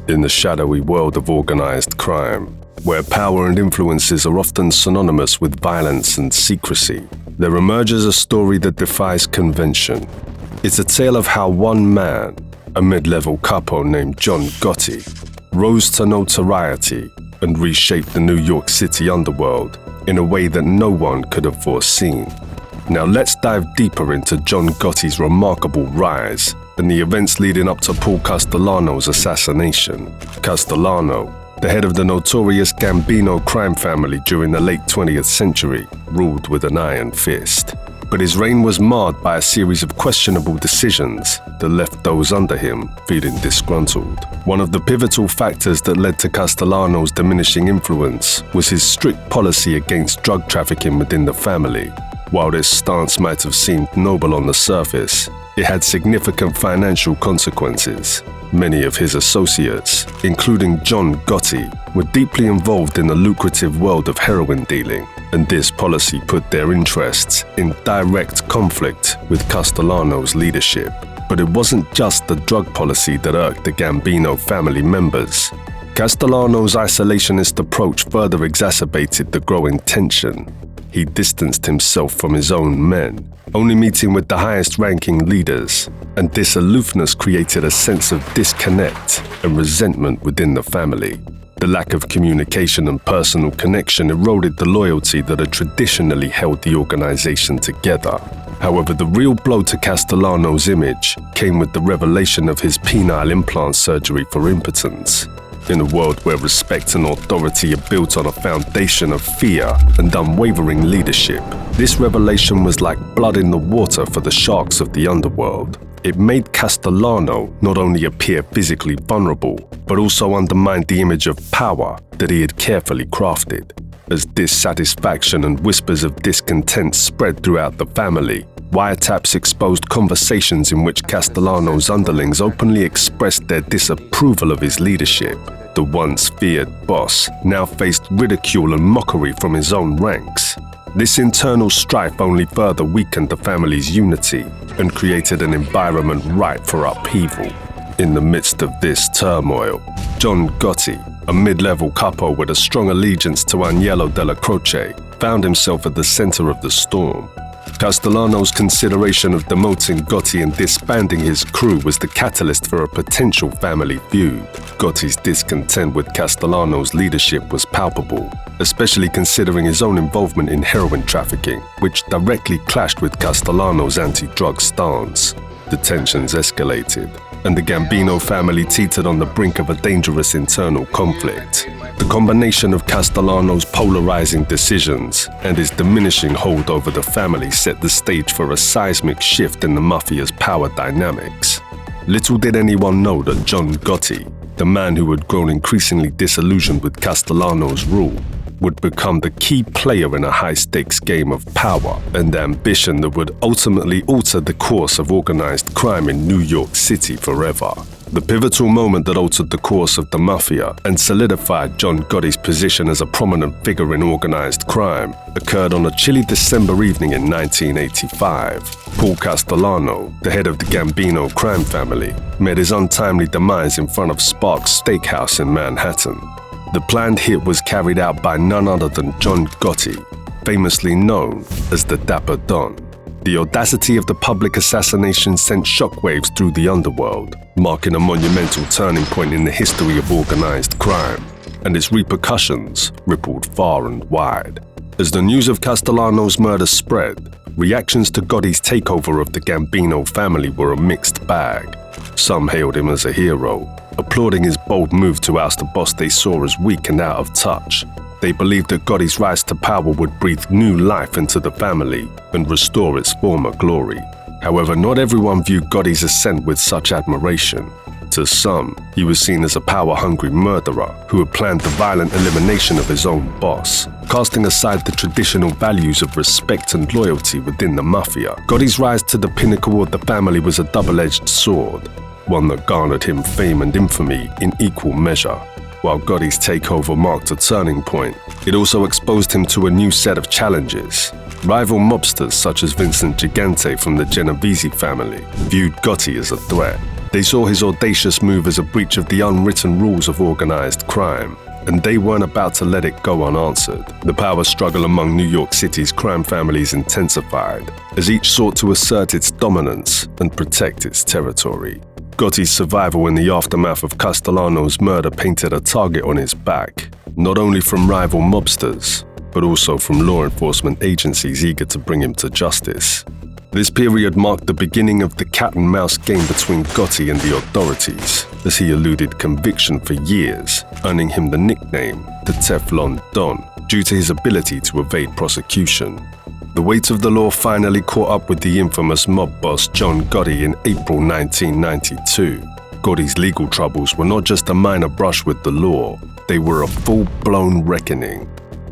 In the shadowy world of organized crime, where power and influences are often synonymous with violence and secrecy, there emerges a story that defies convention. It's a tale of how one man, a mid-level capo named John Gotti, rose to notoriety and reshaped the New York City underworld in a way that no one could have foreseen. Now let's dive deeper into John Gotti's remarkable rise and the events leading up to Paul Castellano's assassination. Castellano, the head of the notorious Gambino crime family during the late 20th century, ruled with an iron fist. But his reign was marred by a series of questionable decisions that left those under him feeling disgruntled. One of the pivotal factors that led to Castellano's diminishing influence was his strict policy against drug trafficking within the family. While this stance might have seemed noble on the surface, it had significant financial consequences. Many of his associates, including John Gotti, were deeply involved in the lucrative world of heroin dealing, and this policy put their interests in direct conflict with Castellano's leadership. But it wasn't just the drug policy that irked the Gambino family members. Castellano's isolationist approach further exacerbated the growing tension. He distanced himself from his own men, only meeting with the highest-ranking leaders, and this aloofness created a sense of disconnect and resentment within the family. The lack of communication and personal connection eroded the loyalty that had traditionally held the organization together. However, the real blow to Castellano's image came with the revelation of his penile implant surgery for impotence. In a world where respect and authority are built on a foundation of fear and unwavering leadership, this revelation was like blood in the water for the sharks of the underworld. It made Castellano not only appear physically vulnerable, but also undermined the image of power that he had carefully crafted. As dissatisfaction and whispers of discontent spread throughout the family, wiretaps exposed conversations in which Castellano's underlings openly expressed their disapproval of his leadership. The once feared boss now faced ridicule and mockery from his own ranks. This internal strife only further weakened the family's unity and created an environment ripe for upheaval. In the midst of this turmoil, John Gotti, a mid-level capo with a strong allegiance to Agnello della Croce, found himself at the center of the storm. Castellano's consideration of demoting Gotti and disbanding his crew was the catalyst for a potential family feud. Gotti's discontent with Castellano's leadership was palpable, especially considering his own involvement in heroin trafficking, which directly clashed with Castellano's anti-drug stance. The tensions escalated, and the Gambino family teetered on the brink of a dangerous internal conflict. The combination of Castellano's polarizing decisions and his diminishing hold over the family set the stage for a seismic shift in the Mafia's power dynamics. Little did anyone know that John Gotti, the man who had grown increasingly disillusioned with Castellano's rule, would become the key player in a high-stakes game of power and ambition that would ultimately alter the course of organized crime in New York City forever. The pivotal moment that altered the course of the Mafia and solidified John Gotti's position as a prominent figure in organized crime occurred on a chilly December evening in 1985. Paul Castellano, the head of the Gambino crime family, met his untimely demise in front of Sparks Steakhouse in Manhattan. The planned hit was carried out by none other than John Gotti, famously known as the Dapper Don. The audacity of the public assassination sent shockwaves through the underworld, marking a monumental turning point in the history of organized crime, and its repercussions rippled far and wide. As the news of Castellano's murder spread, reactions to Gotti's takeover of the Gambino family were a mixed bag. Some hailed him as a hero, applauding his bold move to oust a boss they saw as weak and out of touch. They believed that Gotti's rise to power would breathe new life into the family and restore its former glory. However, not everyone viewed Gotti's ascent with such admiration. To some, he was seen as a power-hungry murderer who had planned the violent elimination of his own boss, casting aside the traditional values of respect and loyalty within the Mafia. Gotti's rise to the pinnacle of the family was a double-edged sword, one that garnered him fame and infamy in equal measure. While Gotti's takeover marked a turning point, it also exposed him to a new set of challenges. Rival mobsters such as Vincent Gigante from the Genovese family viewed Gotti as a threat. They saw his audacious move as a breach of the unwritten rules of organized crime, and they weren't about to let it go unanswered. The power struggle among New York City's crime families intensified, as each sought to assert its dominance and protect its territory. Gotti's survival in the aftermath of Castellano's murder painted a target on his back, not only from rival mobsters, but also from law enforcement agencies eager to bring him to justice. This period marked the beginning of the cat-and-mouse game between Gotti and the authorities, as he eluded conviction for years, earning him the nickname the Teflon Don, due to his ability to evade prosecution. The weight of the law finally caught up with the infamous mob boss John Gotti in April 1992. Gotti's legal troubles were not just a minor brush with the law, they were a full-blown reckoning.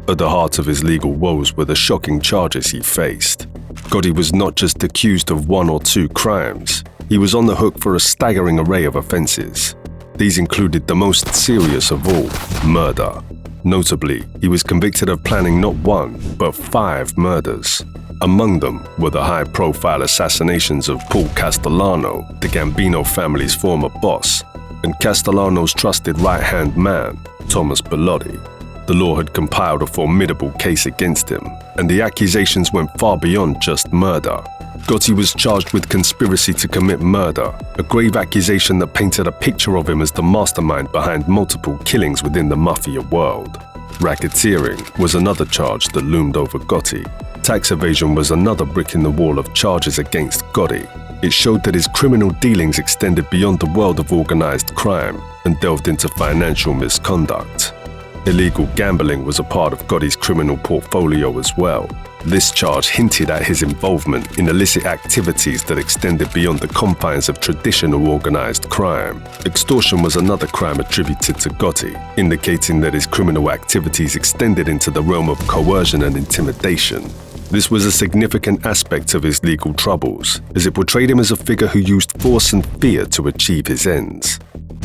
At the heart of his legal woes were the shocking charges he faced. Gotti was not just accused of one or two crimes, he was on the hook for a staggering array of offenses. These included the most serious of all, murder. Notably, he was convicted of planning not one, but 5 murders. Among them were the high-profile assassinations of Paul Castellano, the Gambino family's former boss, and Castellano's trusted right-hand man, Thomas Bellotti. The law had compiled a formidable case against him, and the accusations went far beyond just murder. Gotti was charged with conspiracy to commit murder, a grave accusation that painted a picture of him as the mastermind behind multiple killings within the Mafia world. Racketeering was another charge that loomed over Gotti. Tax evasion was another brick in the wall of charges against Gotti. It showed that his criminal dealings extended beyond the world of organized crime and delved into financial misconduct. Illegal gambling was a part of Gotti's criminal portfolio as well. This charge hinted at his involvement in illicit activities that extended beyond the confines of traditional organized crime. Extortion was another crime attributed to Gotti, indicating that his criminal activities extended into the realm of coercion and intimidation. This was a significant aspect of his legal troubles, as it portrayed him as a figure who used force and fear to achieve his ends.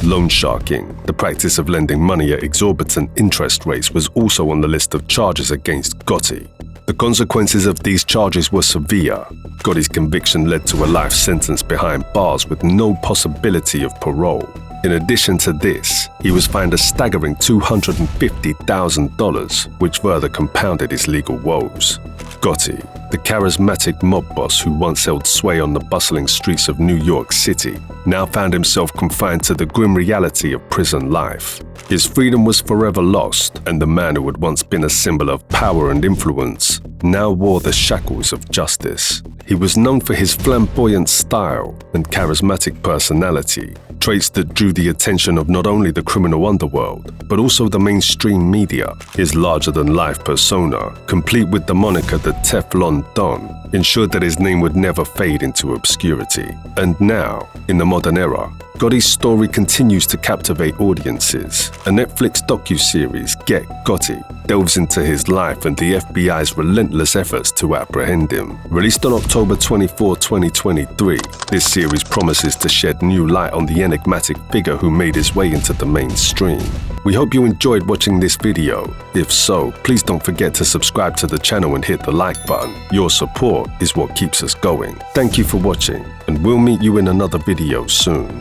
Loan sharking, the practice of lending money at exorbitant interest rates, was also on the list of charges against Gotti. The consequences of these charges were severe. Gotti's conviction led to a life sentence behind bars with no possibility of parole. In addition to this, he was fined a staggering $250,000, which further compounded his legal woes. Gotti, the charismatic mob boss who once held sway on the bustling streets of New York City, now found himself confined to the grim reality of prison life. His freedom was forever lost, and the man who had once been a symbol of power and influence now wore the shackles of justice. He was known for his flamboyant style and charismatic personality, traits that drew the attention of not only the criminal underworld, but also the mainstream media. His larger-than-life persona, complete with the moniker the Teflon Don, ensured that his name would never fade into obscurity. And now, in the modern era, Gotti's story continues to captivate audiences. A Netflix docuseries, Get Gotti, delves into his life and the FBI's relentless efforts to apprehend him. Released on October 24, 2023, this series promises to shed new light on the enigmatic figure who made his way into the mainstream. We hope you enjoyed watching this video. If so, please don't forget to subscribe to the channel and hit the like button. Your support is what keeps us going. Thank you for watching, and we'll meet you in another video soon.